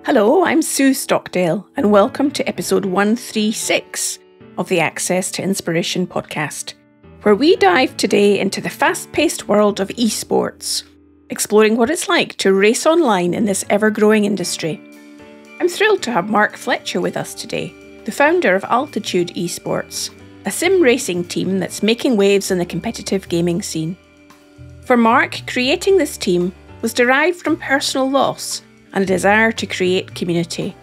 Hello, I'm Sue Stockdale, and welcome to episode 136 of the Access to Inspiration podcast, where we dive today into the fast-paced world of esports, exploring what it's like to race online in this ever-growing industry. I'm thrilled to have Mark Fletcher with us today, the founder of Altitude Esports, a sim racing team that's making waves in the competitive gaming scene. For Mark, creating this team was derived from personal loss and a desire to create community.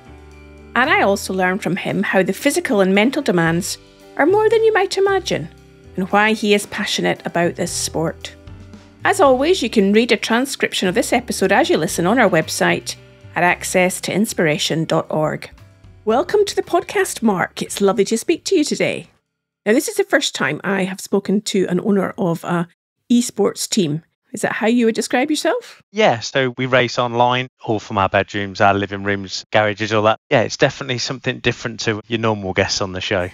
And I also learned from him how the physical and mental demands are more than you might imagine, and why he is passionate about this sport. As always, you can read a transcription of this episode as you listen on our website at accesstoinspiration.org. Welcome to the podcast, Mark. It's lovely to speak to you today. Now, this is the first time I have spoken to an owner of an esports team. Is that how you would describe yourself? Yeah, so we race online, all from our bedrooms, our living rooms, garages, all that. Yeah, it's definitely something different to your normal guests on the show.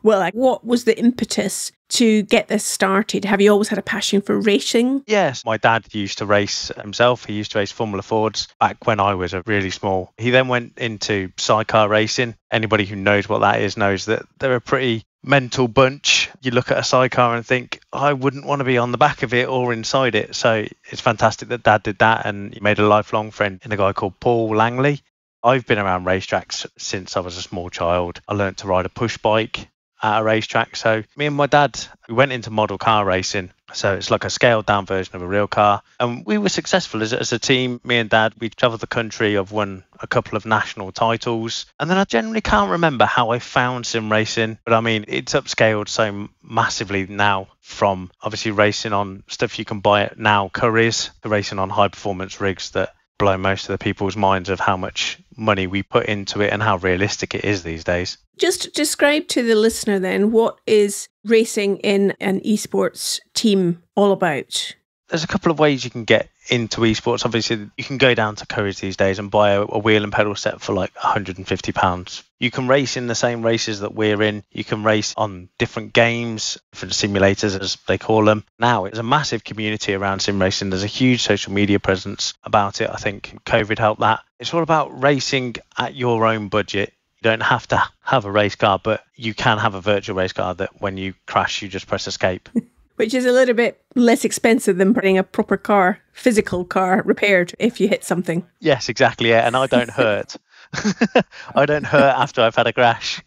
Well, what was the impetus to get this started? Have you always had a passion for racing? Yes, my dad used to race himself. He used to race Formula Fords back when I was really small. He then went into sidecar racing. Anybody who knows what that is knows that they're a pretty mental bunch. You look at a sidecar and think, I wouldn't want to be on the back of it or inside it. So it's fantastic that Dad did that, and he made a lifelong friend in a guy called Paul Langley. I've been around racetracks since I was a small child. I learned to ride a push bike at a racetrack. So me and my dad, we went into model car racing. So it's like a scaled down version of a real car. And we were successful as a team. Me and Dad, we travelled the country. I've won a couple of national titles. And then I generally can't remember how I found sim racing. But I mean, it's upscaled so massively now, from obviously racing on stuff you can buy now, Currys, to racing on high performance rigs that blow most of the people's minds of how much money we put into it and how realistic it is these days. Just describe to the listener then, what is racing in an esports team all about? There's a couple of ways you can get into esports. Obviously, you can go down to Currys these days and buy a wheel and pedal set for like £150. You can race in the same races that we're in. You can race on different games, different simulators as they call them. Now, there's a massive community around sim racing. There's a huge social media presence about it. I think COVID helped that. It's all about racing at your own budget. You don't have to have a race car, but you can have a virtual race car that when you crash, you just press escape. Which is a little bit less expensive than putting a proper car, physical car, repaired if you hit something. Yes, exactly. Yeah, and I don't hurt. I don't hurt after I've had a crash.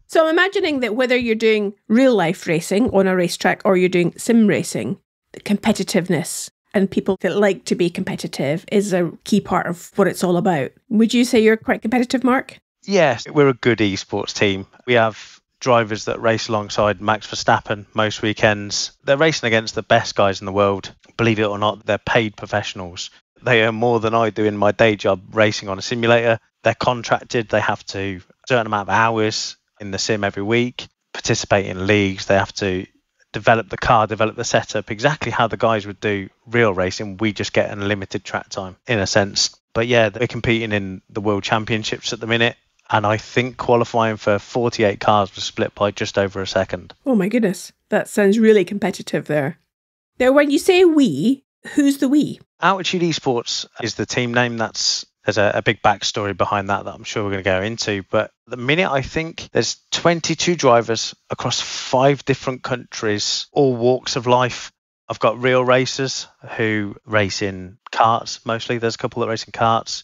So I'm imagining that whether you're doing real life racing on a racetrack or you're doing sim racing, the competitiveness and people that like to be competitive is a key part of what it's all about. Would you say you're quite competitive, Mark? Yes, we're a good esports team. We have drivers that race alongside Max Verstappen most weekends. They're racing against the best guys in the world. Believe it or not, they're paid professionals. They earn more than I do in my day job racing on a simulator. They're contracted. They have to a certain amount of hours in the sim every week, participate in leagues. They have to develop the car, develop the setup, exactly how the guys would do real racing. We just get unlimited track time in a sense. But yeah, they're competing in the World Championships at the minute. And I think qualifying for 48 cars was split by just over a second. Oh my goodness, that sounds really competitive there. Now, when you say we, who's the we? Altitude Esports is the team name. There's a big backstory behind that I'm sure we're going to go into. But at the minute, I think there's 22 drivers across 5 different countries, all walks of life. I've got real racers who race in karts mostly. There's a couple that race in karts.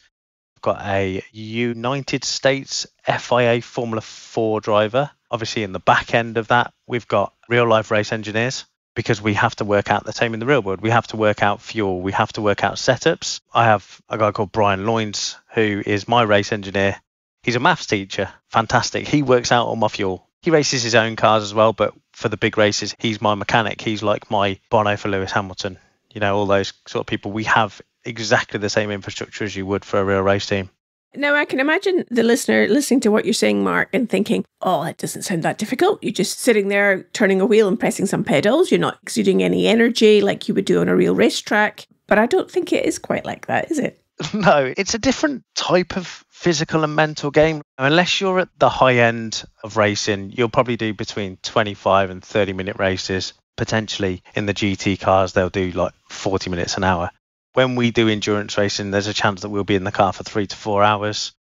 Got a United States FIA Formula 4 driver. Obviously, in the back end of that, we've got real life race engineers, because we have to work out the same in the real world. We have to work out fuel. We have to work out setups. I have a guy called Brian Loynes, who is my race engineer. He's a maths teacher. Fantastic. He works out all my fuel. He races his own cars as well, but for the big races, he's my mechanic. He's like my Bono for Lewis Hamilton. You know, all those sort of people. We have exactly the same infrastructure as you would for a real race team. Now, I can imagine the listener listening to what you're saying, Mark, and thinking, oh, it doesn't sound that difficult. You're just sitting there turning a wheel and pressing some pedals. You're not exuding any energy like you would do on a real racetrack. But I don't think it is quite like that, is it? No, it's a different type of physical and mental game. Unless you're at the high end of racing, you'll probably do between 25 and 30 minute races. Potentially in the GT cars, they'll do like 40 minutes an hour. when we do endurance racing, there's a chance that we'll be in the car for 3 to 4 hours.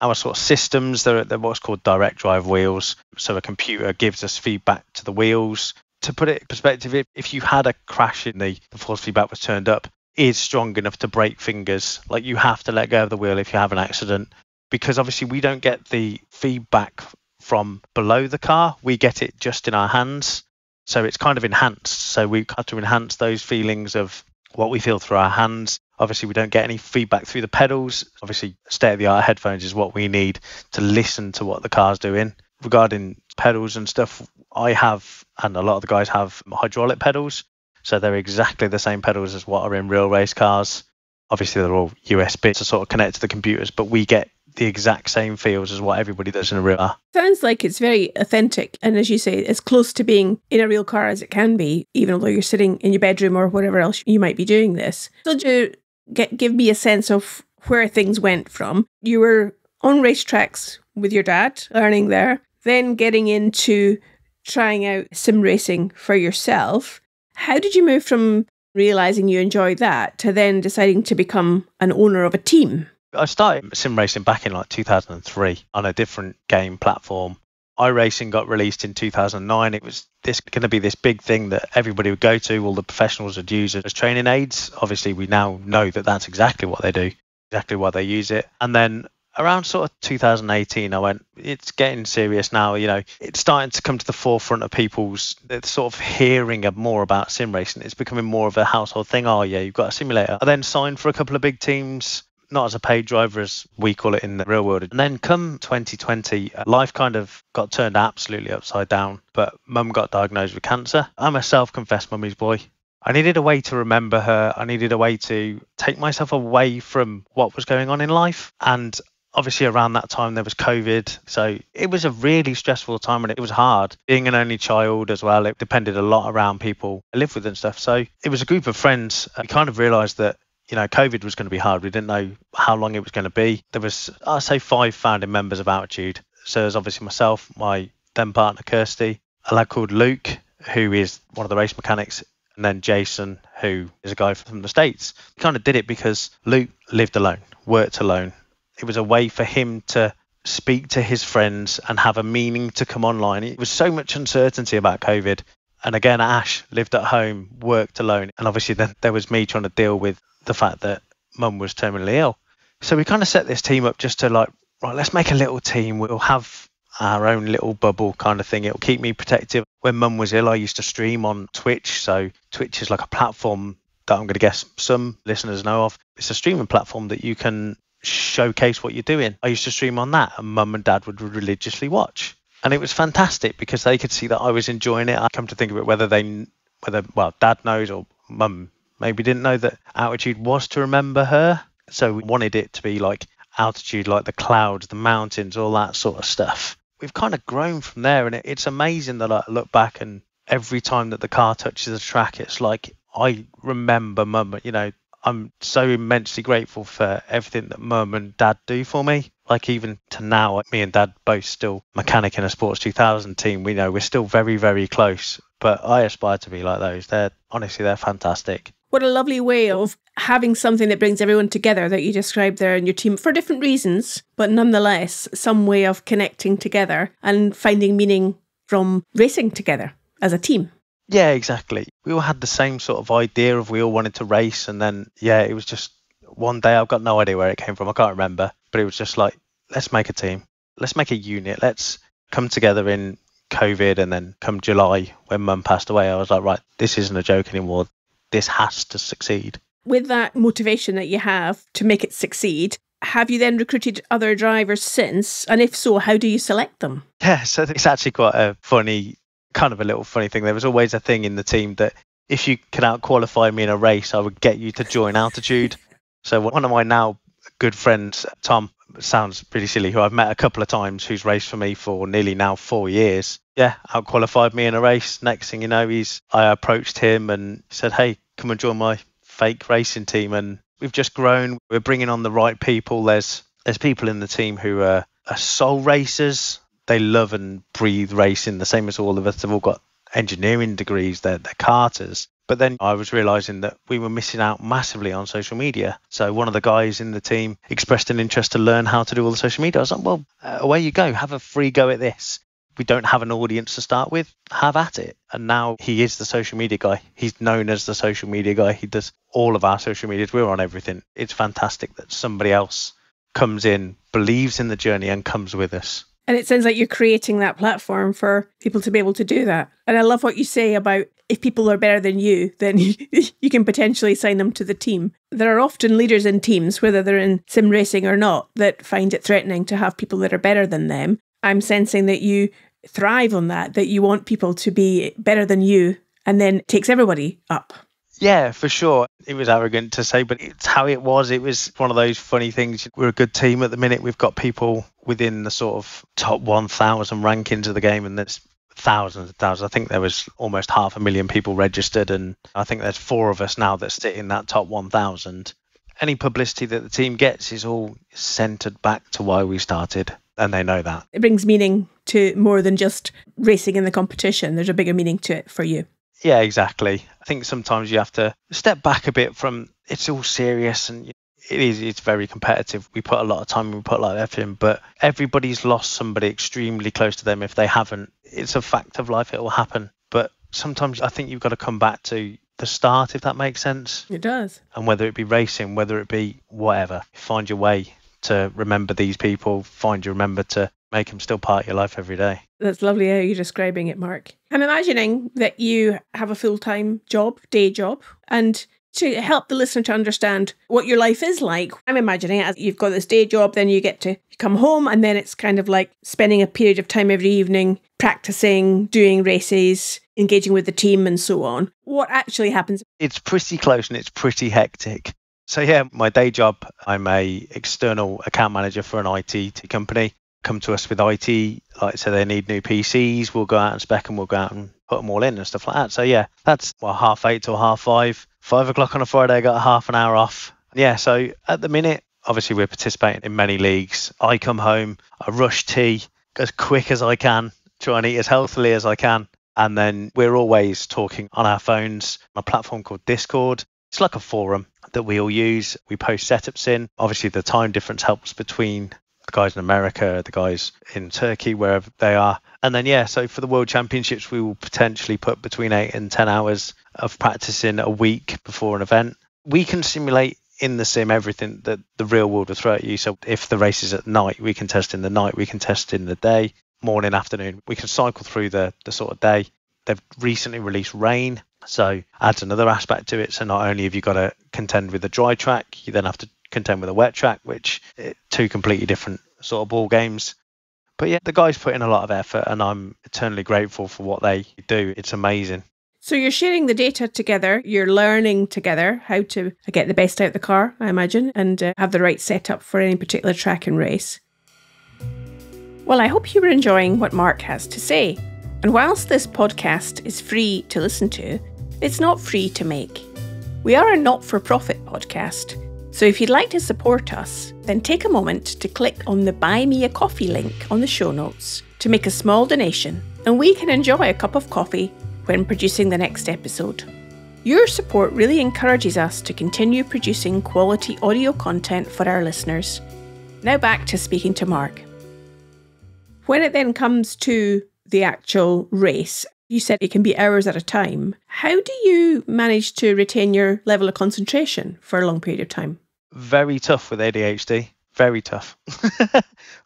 Our sort of systems, they're what's called direct drive wheels. So a computer gives us feedback to the wheels. To put it in perspective, if you had a crash and the force feedback was turned up, is strong enough to break fingers. Like, you have to let go of the wheel if you have an accident, because obviously we don't get the feedback from below the car. We get it just in our hands. So it's kind of enhanced. So we have to enhance those feelings of what we feel through our hands. Obviously, we don't get any feedback through the pedals. Obviously, state-of-the-art headphones is what we need to listen to what the car's doing. Regarding pedals and stuff, I have, and a lot of the guys have, hydraulic pedals. So they're exactly the same pedals as what are in real race cars. Obviously, they're all USB to sort of connect to the computers, but we get the exact same feels as what everybody does in a real car. Sounds like it's very authentic, and as you say, as close to being in a real car as it can be, even though you're sitting in your bedroom or whatever else you might be doing this. So to give me a sense of where things went from. You were on racetracks with your dad, learning there, then getting into trying out sim racing for yourself. How did you move from realising you enjoyed that to then deciding to become an owner of a team? I started sim racing back in like 2003 on a different game platform. iRacing got released in 2009. It was going to be this big thing that everybody would go to, all the professionals would use it as training aids. Obviously, we now know that that's exactly what they do, exactly why they use it. And then around sort of 2018, I went, it's getting serious now. You know, it's starting to come to the forefront of people's sort of hearing more about sim racing. It's becoming more of a household thing. Oh, yeah, you've got a simulator. I then signed for a couple of big teams, not as a paid driver as we call it in the real world. And then come 2020, life kind of got turned absolutely upside down. But mum got diagnosed with cancer. I'm a self-confessed mummy's boy. I needed a way to remember her. I needed a way to take myself away from what was going on in life. And obviously around that time there was COVID. So it was a really stressful time and it was hard. Being an only child as well, it depended a lot around people I lived with and stuff. So it was a group of friends. We kind of realised that, you know, COVID was going to be hard. We didn't know how long it was going to be. There was, I'd say, 5 founding members of Altitude. So there's obviously myself, my then partner Kirsty, a lad called Luke, who is one of the race mechanics, and then Jason, who is a guy from the States. We kind of did it because Luke lived alone, worked alone. It was a way for him to speak to his friends and have a meaning to come online. It was so much uncertainty about COVID. And again, Ash lived at home, worked alone. And obviously then there was me trying to deal with the fact that mum was terminally ill. So we kind of set this team up just to like, right, let's make a little team. We'll have our own little bubble kind of thing. It'll keep me protected. When mum was ill, I used to stream on Twitch. So Twitch is like a platform that I'm going to guess some listeners know of. It's a streaming platform that you can showcase what you're doing. I used to stream on that and mum and dad would religiously watch. And it was fantastic because they could see that I was enjoying it. I come to think of it, whether dad knows or mum maybe didn't know that Altitude was to remember her. So we wanted it to be like Altitude, like the clouds, the mountains, all that sort of stuff. We've kind of grown from there, and it's amazing that I look back and every time that the car touches the track, it's like I remember mum. You know, I'm so immensely grateful for everything that mum and dad do for me. Like even to now, me and dad both still mechanic in a Sports 2000 team. We know we're still very, very close, but I aspire to be like those. They're fantastic. What a lovely way of having something that brings everyone together that you described there in your team for different reasons, but nonetheless, some way of connecting together and finding meaning from racing together as a team. Yeah, exactly. We all had the same sort of idea of we all wanted to race. And then, yeah, it was just one day, I've got no idea where it came from. I can't remember, but it was just like, let's make a team. Let's make a unit. Let's come together in COVID. And then come July, when mum passed away, I was like, right, this isn't a joke anymore. This has to succeed. With that motivation that you have to make it succeed, have you then recruited other drivers since? And if so, how do you select them? Yeah, so it's actually quite a funny, kind of a little funny thing. There was always a thing in the team that if you could out-qualify me in a race, I would get you to join Altitude. So one of my now good friends, Tom, sounds pretty silly, who I've met a couple of times, who's raced for me for nearly now 4 years. Yeah, out-qualified me in a race. Next thing you know, I approached him and said, hey, come and join my fake racing team. And we've just grown. We're bringing on the right people. There's people in the team who are soul racers. They love and breathe racing, the same as all of us. They've all got engineering degrees. They're karters. But then I was realizing that we were missing out massively on social media. So one of the guys in the team expressed an interest to learn how to do all the social media. I was like, well, away you go. Have a free go at this. We don't have an audience to start with. Have at it. And now he is the social media guy. He's known as the social media guy. He does all of our social medias. We're on everything. It's fantastic that somebody else comes in, believes in the journey and comes with us. And it sounds like you're creating that platform for people to be able to do that. And I love what you say about if people are better than you, then you can potentially sign them to the team. There are often leaders in teams, whether they're in sim racing or not, that find it threatening to have people that are better than them. I'm sensing that you thrive on that you want people to be better than you, and then it takes everybody up. Yeah, for sure. It was arrogant to say, but it's how it was. It was one of those funny things. We're a good team at the minute. We've got people within the sort of top 1,000 rankings of the game, and there's thousands and thousands. I think there was almost 500,000 people registered, and I think there's 4 of us now that sit in that top 1,000. Any publicity that the team gets is all centered back to why we started, and they know that. It brings meaning to more than just racing in the competition. There's a bigger meaning to it for you. Yeah, exactly. I think sometimes you have to step back a bit from it's all serious, and it's very competitive. We put a lot of time and we put a lot of effort in, but everybody's lost somebody extremely close to them. If they haven't, it's a fact of life. It will happen. But sometimes I think you've got to come back to the start, if that makes sense. It does. And whether it be racing, whether it be whatever, find your way to remember these people, remember to make them still part of your life every day. That's lovely how you're describing it, Mark. I'm imagining that you have a full-time job, day job, and to help the listener to understand what your life is like, I'm imagining as you've got this day job, then you get to come home, and then it's kind of like spending a period of time every evening practicing, doing races, engaging with the team and so on. What actually happens? It's pretty close and it's pretty hectic. So yeah, my day job, I'm a external account manager for an IT company. Come to us with IT, like I said, they need new PCs, we'll go out and spec them, we'll go out and put them all in and stuff like that. So yeah, that's 8:30 till 5:30. 5 o'clock on a Friday, I got a half an hour off. Yeah, so at the minute, obviously we're participating in many leagues. I come home, I rush tea as quick as I can, try and eat as healthily as I can. And then we're always talking on our phones, on a platform called Discord. It's like a forum that we all use. We post setups in. Obviously, the time difference helps between the guys in America, the guys in Turkey, wherever they are. And then, yeah, so for the World Championships, we will potentially put between 8 and 10 hours of practicing a week before an event. We can simulate in the sim everything that the real world will throw at you. So if the race is at night, we can test in the night, we can test in the day, morning, afternoon. We can cycle through the sort of day. They've recently released rain, so adds another aspect to it. So not only have you got to contend with a dry track, you then have to contend with a wet track, which two completely different sort of ball games. But yeah, the guys put in a lot of effort and I'm eternally grateful for what they do. It's amazing. So you're sharing the data together, you're learning together how to get the best out of the car, I imagine, and have the right setup for any particular track and race. Well, I hope you were enjoying what Mark has to say. And whilst this podcast is free to listen to, it's not free to make. We are a not-for-profit podcast, so if you'd like to support us, then take a moment to click on the Buy Me a Coffee link on the show notes to make a small donation, and we can enjoy a cup of coffee when producing the next episode. Your support really encourages us to continue producing quality audio content for our listeners. Now back to speaking to Mark. When it then comes to the actual race, you said it can be hours at a time. How do you manage to retain your level of concentration for a long period of time? Very tough with ADHD. Very tough.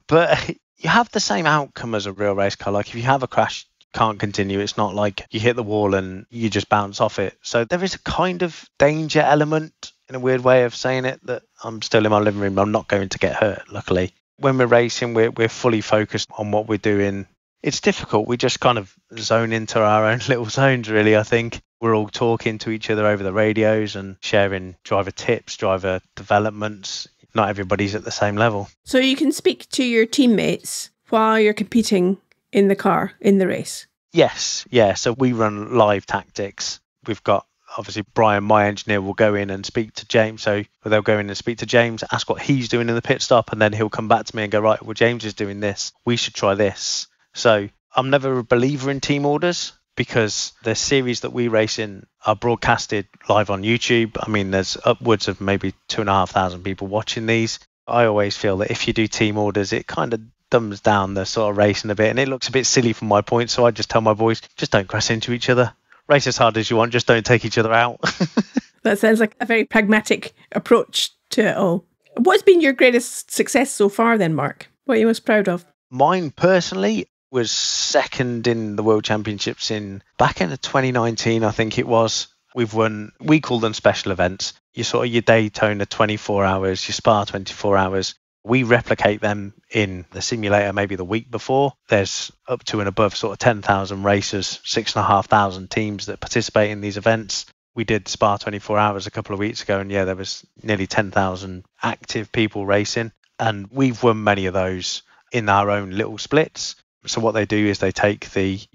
But you have the same outcome as a real race car. Like if you have a crash, you can't continue. It's not like you hit the wall and you just bounce off it. So there is a kind of danger element, in a weird way of saying it, that I'm still in my living room. I'm not going to get hurt, luckily. When we're racing, we're fully focused on what we're doing. It's difficult. We just kind of zone into our own little zones, really, I think. We're all talking to each other over the radios and sharing driver tips, driver developments. Not everybody's at the same level. So you can speak to your teammates while you're competing in the car, in the race? Yes, yeah. So we run live tactics. We've got, obviously, Brian, my engineer, will go in and speak to James. So they'll go in and speak to James, ask what he's doing in the pit stop, and then he'll come back to me and go, right, well, James is doing this. We should try this. So I'm never a believer in team orders because the series that we race in are broadcasted live on YouTube. I mean, there's upwards of maybe 2,500 people watching these. I always feel that if you do team orders, it kind of dumbs down the sort of racing a bit, and it looks a bit silly from my point. So I just tell my boys, just don't crash into each other. Race as hard as you want, just don't take each other out. That sounds like a very pragmatic approach to it all. What's been your greatest success so far then, Mark? What are you most proud of? Mine personally was second in the World Championships back in 2019, I think it was. We call them special events. Your Daytona 24 hours, your Spa 24 hours. We replicate them in the simulator maybe the week before. There's up to and above sort of 10,000 racers, 6,500 teams that participate in these events. We did Spa 24 hours a couple of weeks ago, and there was nearly 10,000 active people racing. And we've won many of those in our own little splits. So what they do is they take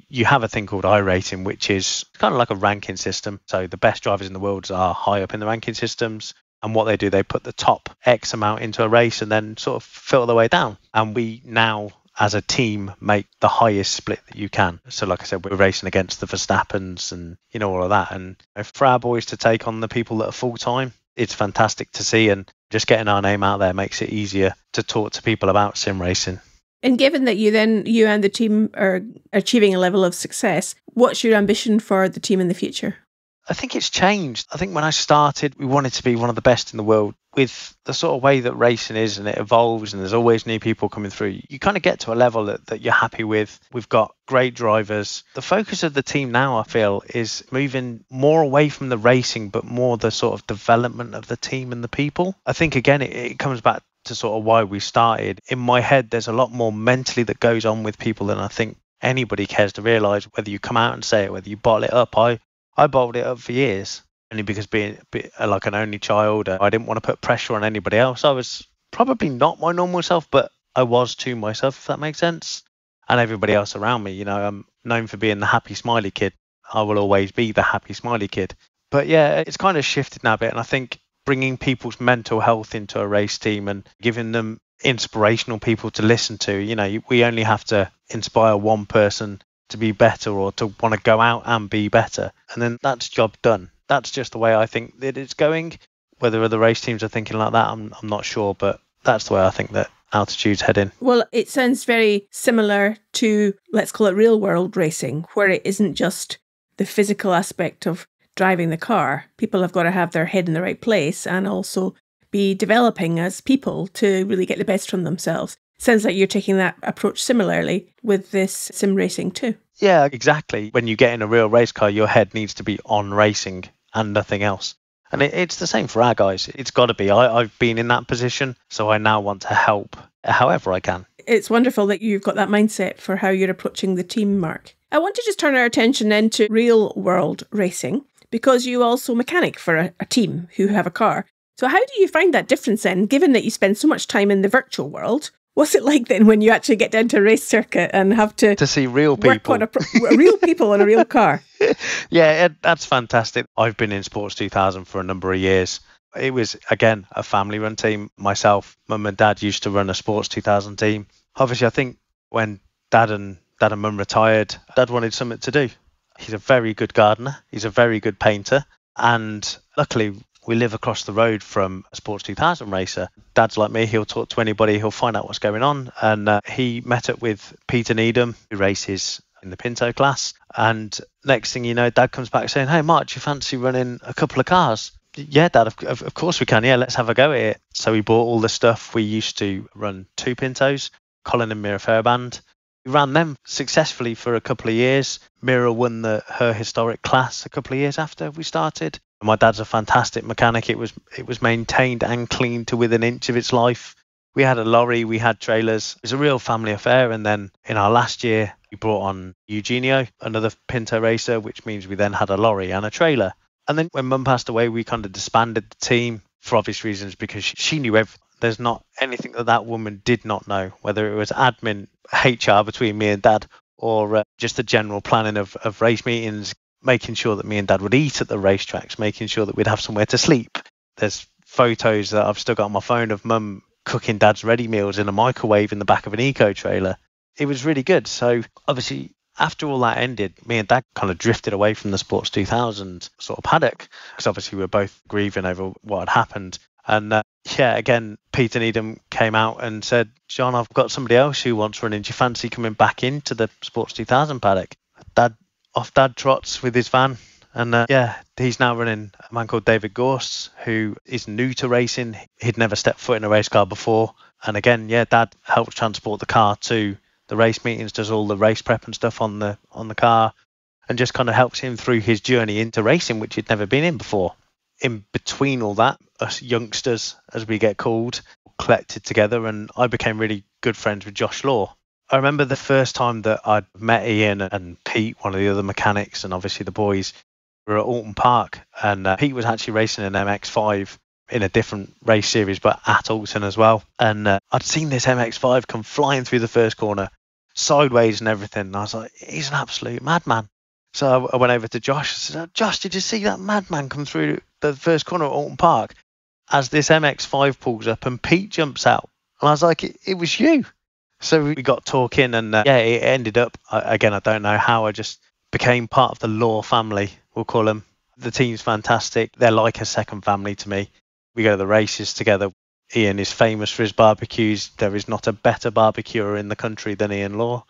you have a thing called iRacing, which is kind of like a ranking system. So the best drivers in the world are high up in the ranking systems. And what they do, they put the top X amount into a race and then sort of filter their way down. And we now, as a team, make the highest split that you can. So like I said, we're racing against the Verstappens and, all of that. And for our boys to take on the people that are full-time, it's fantastic to see. And just getting our name out there makes it easier to talk to people about sim racing. And given that you and the team are achieving a level of success, what's your ambition for the team in the future? I think it's changed. I think when I started, we wanted to be one of the best in the world. With the sort of way that racing is, and it evolves, and there's always new people coming through, you kind of get to a level that you're happy with. We've got great drivers. The focus of the team now, I feel, is moving more away from the racing, but more the sort of development of the team and the people. I think, again, it comes back to sort of why we started. In my head, there's a lot more mentally that goes on with people than I think anybody cares to realise, whether you come out and say it, whether you bottle it up. I bottled it up for years, only because being like an only child, I didn't want to put pressure on anybody else. I was probably not my normal self, but I was to myself, if that makes sense. And everybody else around me, I'm known for being the happy, smiley kid. I will always be the happy, smiley kid. But yeah, it's kind of shifted now a bit. And I think bringing people's mental health into a race team and giving them inspirational people to listen to, we only have to inspire one person to be better or to want to go out and be better, and then that's job done. That's just the way I think that it's going. Whether other race teams are thinking like that, I'm not sure, but that's the way I think that Altitude's heading. Well, it sounds very similar to, let's call it real world racing, where it isn't just the physical aspect of driving the car. People have got to have their head in the right place and also be developing as people to really get the best from themselves. Sounds like you're taking that approach similarly with this sim racing too. Yeah, exactly. When you get in a real race car, your head needs to be on racing and nothing else. And it's the same for our guys. It's got to be. I've been in that position, so I now want to help however I can. It's wonderful that you've got that mindset for how you're approaching the team, Mark. I want to just turn our attention then to real world racing, because you also mechanic for a team who have a car. So how do you find that difference then, given that you spend so much time in the virtual world? What's it like then when you actually get down to a race circuit and have to see real people, real people on a real car? Yeah, that's fantastic. I've been in Sports 2000 for a number of years. It was, again, a family-run team. Myself, Mum and Dad used to run a Sports 2000 team. Obviously, I think when Dad and Mum retired, Dad wanted something to do. He's a very good gardener. He's a very good painter. And luckily, we live across the road from a Sports 2000 racer. Dad's like me, he'll talk to anybody, he'll find out what's going on. And he met up with Peter Needham, who races in the Pinto class. And next thing you know, Dad comes back saying, "Hey, Mark, do you fancy running a couple of cars?" "Yeah, Dad, of course we can. Yeah, let's have a go at it." So we bought all the stuff. We used to run 2 Pintos, Colin and Mira Fairband. We ran them successfully for a couple of years. Mira won her historic class a couple of years after we started. My dad's a fantastic mechanic. It was maintained and cleaned to within an inch of its life. We had a lorry, we had trailers. It was a real family affair. And then in our last year, we brought on Eugenio, another Pinto racer, which means we then had a lorry and a trailer. And then when Mum passed away, we kind of disbanded the team for obvious reasons, because she knew everything. There's not anything that woman did not know, whether it was admin, HR between me and Dad, or just the general planning of race meetings, making sure that me and Dad would eat at the racetracks, making sure that we'd have somewhere to sleep. There's photos that I've still got on my phone of Mum cooking Dad's ready meals in a microwave in the back of an eco trailer. It was really good. So obviously after all that ended, me and Dad kind of drifted away from the Sports 2000 sort of paddock, because obviously we were both grieving over what had happened. And again, Peter Needham came out and said, John, I've got somebody else who wants running. Do you fancy coming back into the Sports 2000 paddock? Dad trots with his van. And he's now running a man called David Gorse, who is new to racing. He'd never stepped foot in a race car before. And again, Dad helps transport the car to the race meetings, does all the race prep and stuff on the car, and just kind of helps him through his journey into racing, which he'd never been in before. In between all that, us youngsters, as we get called, collected together, and I became really good friends with Josh Law. I remember the first time that I'd met Ian and Pete, one of the other mechanics, and obviously the boys, were at Alton Park, and Pete was actually racing an MX-5 in a different race series, but at Alton as well. And I'd seen this MX-5 come flying through the first corner, sideways and everything. And I was like, he's an absolute madman. So I went over to Josh and said, Josh, did you see that madman come through the first corner at Alton Park as this MX-5 pulls up and Pete jumps out? And I was like, it was you. So we got talking, and it ended up, again, I don't know how, I just became part of the Law family, we'll call them. The team's fantastic. They're like a second family to me. We go to the races together. Ian is famous for his barbecues. There is not a better barbecuer in the country than Ian Law.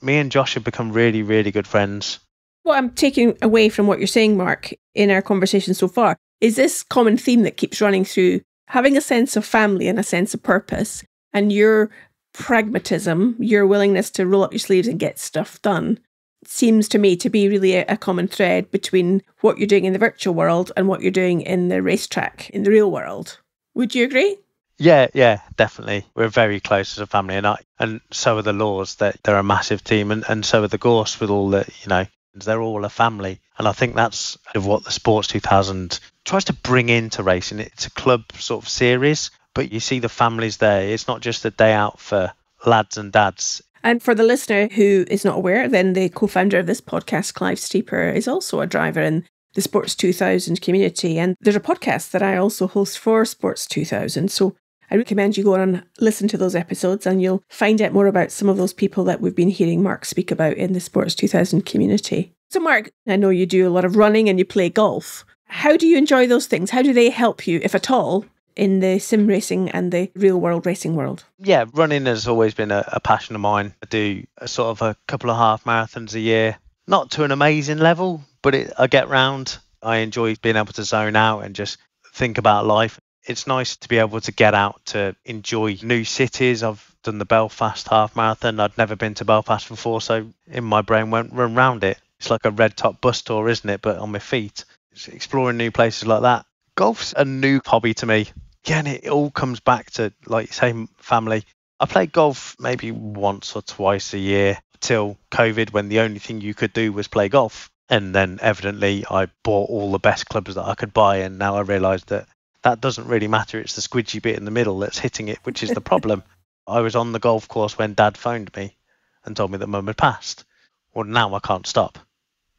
Me and Josh have become really, really good friends. What I'm taking away from what you're saying, Mark, in our conversation so far, is this common theme that keeps running through having a sense of family and a sense of purpose, and your pragmatism, your willingness to roll up your sleeves and get stuff done, seems to me to be really a common thread between what you're doing in the virtual world and what you're doing in the racetrack, in the real world. Would you agree? Yeah, definitely. We're very close as a family, and so are the Laws. They're a massive team, and so are the Gorse with all the, they're all a family. And I think that's what the Sports 2000 tries to bring into racing. It's a club sort of series, but you see the families there. It's not just a day out for lads and dads. And for the listener who is not aware, then the co-founder of this podcast, Clive Steeper, is also a driver in the Sports 2000 community. And there's a podcast that I also host for Sports 2000. So I recommend you go on and listen to those episodes, and you'll find out more about some of those people that we've been hearing Mark speak about in the Sports 2000 community. So Mark, I know you do a lot of running and you play golf. How do you enjoy those things? How do they help you, if at all, in the sim racing and the real world racing world? Yeah, running has always been a passion of mine. I do a couple of half marathons a year, not to an amazing level, but I get round. I enjoy being able to zone out and just think about life. It's nice to be able to get out to enjoy new cities. I've done the Belfast half marathon. I'd never been to Belfast before, so in my brain went run round it. It's like a red top bus tour, isn't it? But on my feet. It's exploring new places like that. Golf's a new hobby to me. Again, it all comes back to, like you say, family. I played golf maybe once or twice a year till COVID, when the only thing you could do was play golf. And then evidently I bought all the best clubs that I could buy, and now I realise that doesn't really matter. It's the squidgy bit in the middle that's hitting it, which is the problem. I was on the golf course when Dad phoned me and told me that Mum had passed. Well, now I can't stop.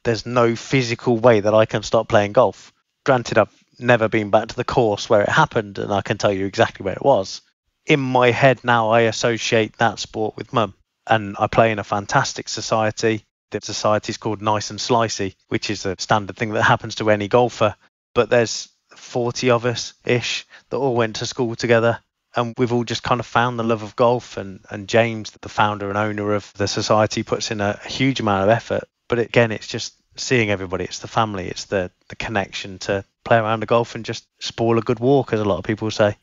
There's no physical way that I can stop playing golf. Granted, I've never been back to the course where it happened, and I can tell you exactly where it was. In my head now, I associate that sport with Mum, and I play in a fantastic society. The society's called Nice and Slicey, which is a standard thing that happens to any golfer. But there's 40 of us-ish that all went to school together, and we've all just kind of found the love of golf, and James, the founder and owner of the society, puts in a huge amount of effort. But again, it's just seeing everybody. It's the family. It's the connection to play around the golf and just spoil a good walk, as a lot of people say.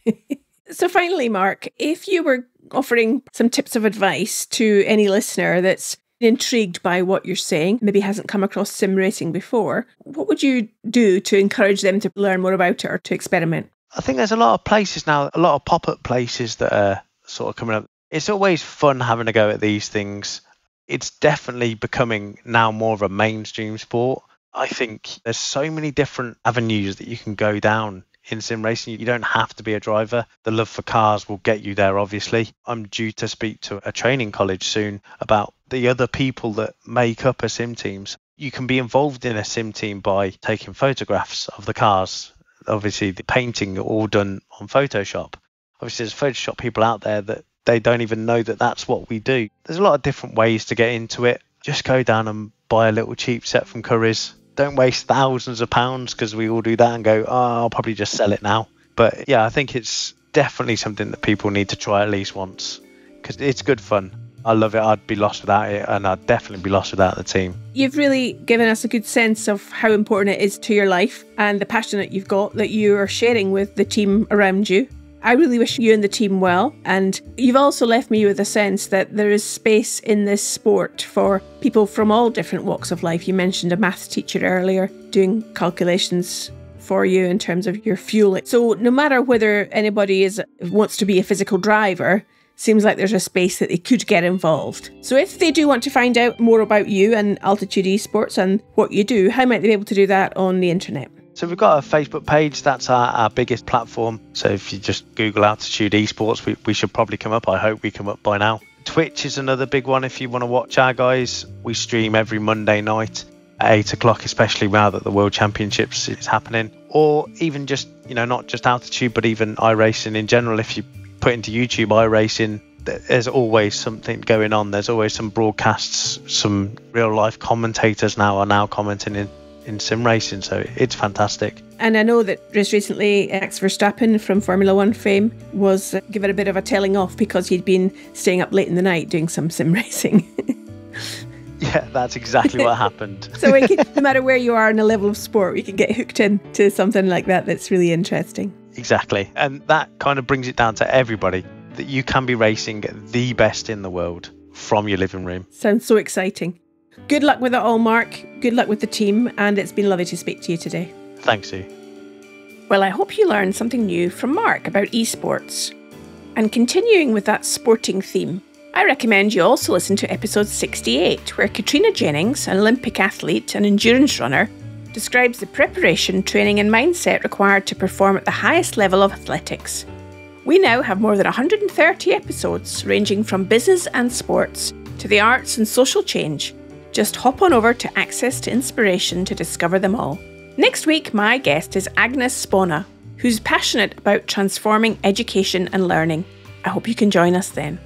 So finally, Mark, if you were offering some tips of advice to any listener that's intrigued by what you're saying, maybe hasn't come across sim racing before, what would you do to encourage them to learn more about it or to experiment? I think there's a lot of places now, a lot of pop-up places that are sort of coming up. It's always fun having a go at these things. It's definitely becoming now more of a mainstream sport. I think there's so many different avenues that you can go down in sim racing. You don't have to be a driver. The love for cars will get you there, obviously. I'm due to speak to a training college soon about the other people that make up a sim teams. You can be involved in a sim team by taking photographs of the cars. Obviously, the painting all done on Photoshop. Obviously, there's Photoshop people out there that they don't even know that that's what we do. There's a lot of different ways to get into it. just go down and buy a little cheap set from Curry's. Don't waste thousands of pounds, because we all do that and go, oh, I'll probably just sell it now. But yeah, I think it's definitely something that people need to try at least once, because it's good fun. I love it. I'd be lost without it, and I'd definitely be lost without the team. You've really given us a good sense of how important it is to your life and the passion that you've got that you are sharing with the team around you. I really wish you and the team well, and you've also left me with a sense that there is space in this sport for people from all different walks of life. You mentioned a maths teacher earlier doing calculations for you in terms of your fuel. So no matter whether anybody wants to be a physical driver, seems like there's a space that they could get involved. So if they do want to find out more about you and Altitude Esports and what you do, how might they be able to do that on the internet? So we've got a Facebook page. That's our biggest platform. So if you just Google Altitude Esports, we should probably come up. I hope we come up by now. Twitch is another big one if you want to watch our guys. We stream every Monday night at 8 o'clock, especially now that the World Championships is happening. Or even just, not just Altitude, but even iRacing in general. If you put into YouTube iRacing, there's always something going on. There's always some broadcasts. Some real life commentators are now commenting in sim racing, so it's fantastic. And I know that just recently Max Verstappen from Formula One fame was given a bit of a telling off because he'd been staying up late in the night doing some sim racing. Yeah, that's exactly what happened. So no matter where you are in a level of sport, we can get hooked into something like that that's really interesting. Exactly, and that kind of brings it down to everybody, that you can be racing the best in the world from your living room. Sounds so exciting. Good luck with it all, Mark. Good luck with the team, and it's been lovely to speak to you today. Thanks, Sue. Well, I hope you learned something new from Mark about esports. And continuing with that sporting theme, I recommend you also listen to episode 68, where Katrina Jennings, an Olympic athlete and endurance runner, describes the preparation, training and mindset required to perform at the highest level of athletics. We now have more than 130 episodes ranging from business and sports to the arts and social change. Just hop on over to Access to Inspiration to discover them all. Next week, my guest is Agnes Spona, who's passionate about transforming education and learning. I hope you can join us then.